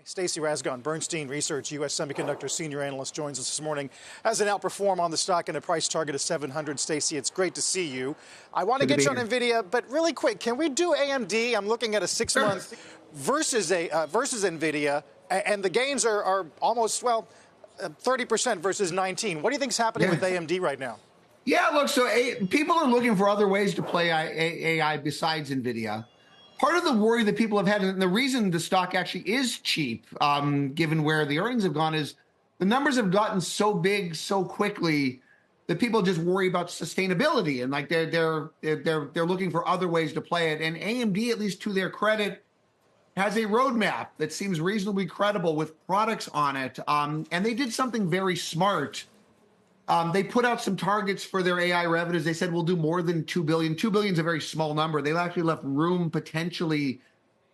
Stacy Rasgon, Bernstein Research, U.S. Semiconductor Senior Analyst, joins us this morning. Has an outperform on the stock and a price target of 700. Stacy, it's great to see you. I want to get you on Nvidia, but really quick, can we do AMD? I'm looking at a 6-month versus Nvidia, and the gains are almost, 30% versus 19. What do you think is happening with AMD right now? Yeah, look, so people are looking for other ways to play AI besides Nvidia. Part of the worry that people have had, and the reason the stock actually is cheap, given where the earnings have gone, is the numbers have gotten so big so quickly that people just worry about sustainability, and like they're looking for other ways to play it. And AMD, at least to their credit, has a roadmap that seems reasonably credible with products on it, and they did something very smart. They put out some targets for their AI revenues. They said we'll do more than $2 billion. $2 billion is a very small number. They've actually left room potentially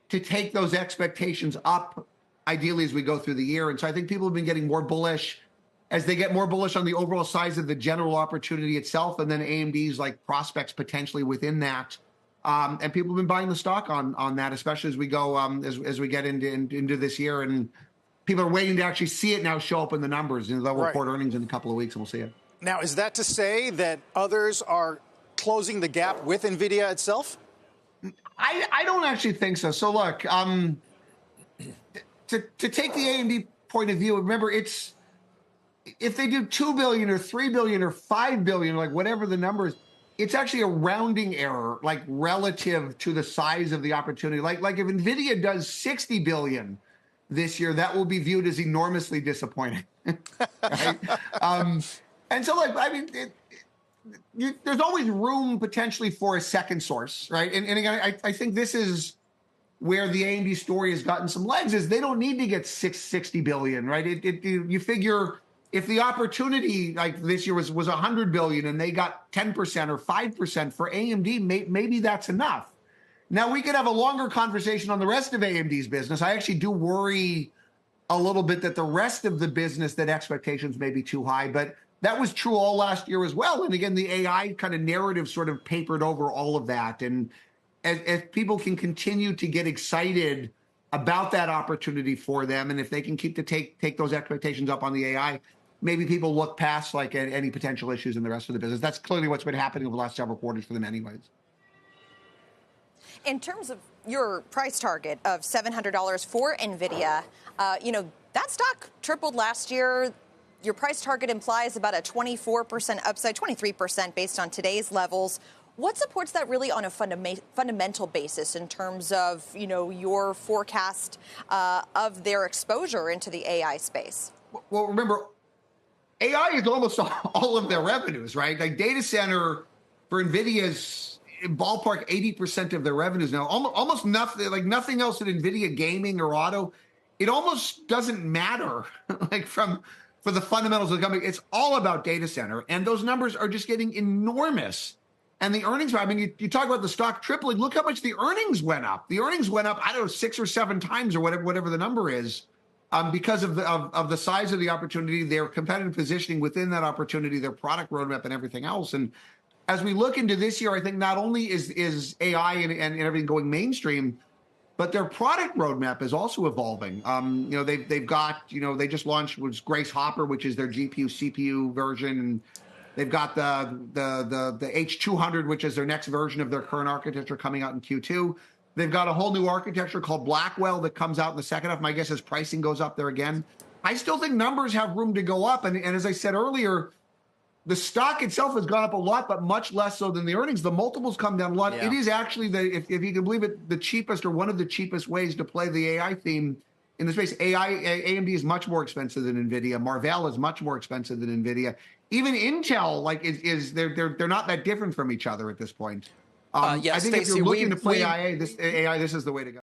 to take those expectations up, ideally, as we go through the year. And so I think people have been getting more bullish as they get more bullish on the overall size of the general opportunity itself, and then AMD's like prospects potentially within that. And people have been buying the stock on that, especially as we go as we get into this year. And people are waiting to actually see it now show up in the numbers. They'll report earnings in a couple of weeks, and we'll see it. Now, is that to say that others are closing the gap with Nvidia itself? I don't actually think so. So look, to take the AMD point of view, remember, it's if they do $2 billion or $3 billion or $5 billion, like whatever the number is, it's actually a rounding error, like relative to the size of the opportunity. Like if Nvidia does $60 billion this year, that will be viewed as enormously disappointing. Right? And so, like, I mean, there's always room potentially for a second source, right? And again, I think this is where the AMD story has gotten some legs, is they don't need to get $60 billion, right? You figure if the opportunity like this year was $100 billion and they got 10% or 5% for AMD, maybe that's enough. Now, we could have a longer conversation on the rest of AMD's business. I actually do worry a little bit that the rest of the business, that expectations may be too high, but that was true all last year as well. And again, the AI kind of narrative sort of papered over all of that. And as people can continue to get excited about that opportunity for them, and if they can keep to take those expectations up on the AI, maybe people look past like any potential issues in the rest of the business. That's clearly what's been happening over the last several quarters for them anyways. In terms of your price target of $700 for Nvidia, that stock tripled last year. Your price target implies about a 24% upside, 23% based on today's levels. What supports that really on a fundamental basis in terms of, your forecast of their exposure into the AI space? Well, remember, AI is almost all of their revenues, right? Like data center for Nvidia's ballpark 80% of their revenues now, almost nothing, like nothing else at Nvidia, gaming or auto. It almost doesn't matter like for the fundamentals of the company. It's all about data center, and those numbers are just getting enormous. And the earnings, I mean, you talk about the stock tripling. Look how much the earnings went up. The earnings went up, I don't know, 6 or 7 times or whatever the number is, because of the size of the opportunity, their competitive positioning within that opportunity, their product roadmap, and everything else. And as we look into this year, I think not only is AI and everything going mainstream, but their product roadmap is also evolving. They've got, they just launched Grace Hopper, which is their GPU CPU version. And they've got the H200, which is their next version of their current architecture coming out in Q2. They've got a whole new architecture called Blackwell that comes out in the second half. My guess is pricing goes up there again. I still think numbers have room to go up. And as I said earlier, the stock itself has gone up a lot, but much less so than the earnings. The multiples come down a lot. Yeah. It is actually, if you can believe it, the cheapest or one of the cheapest ways to play the AI theme in the space. AMD is much more expensive than Nvidia. Marvell is much more expensive than Nvidia. Even Intel, they're not that different from each other at this point. I think Stacey, if you're looking to play AI, this is the way to go.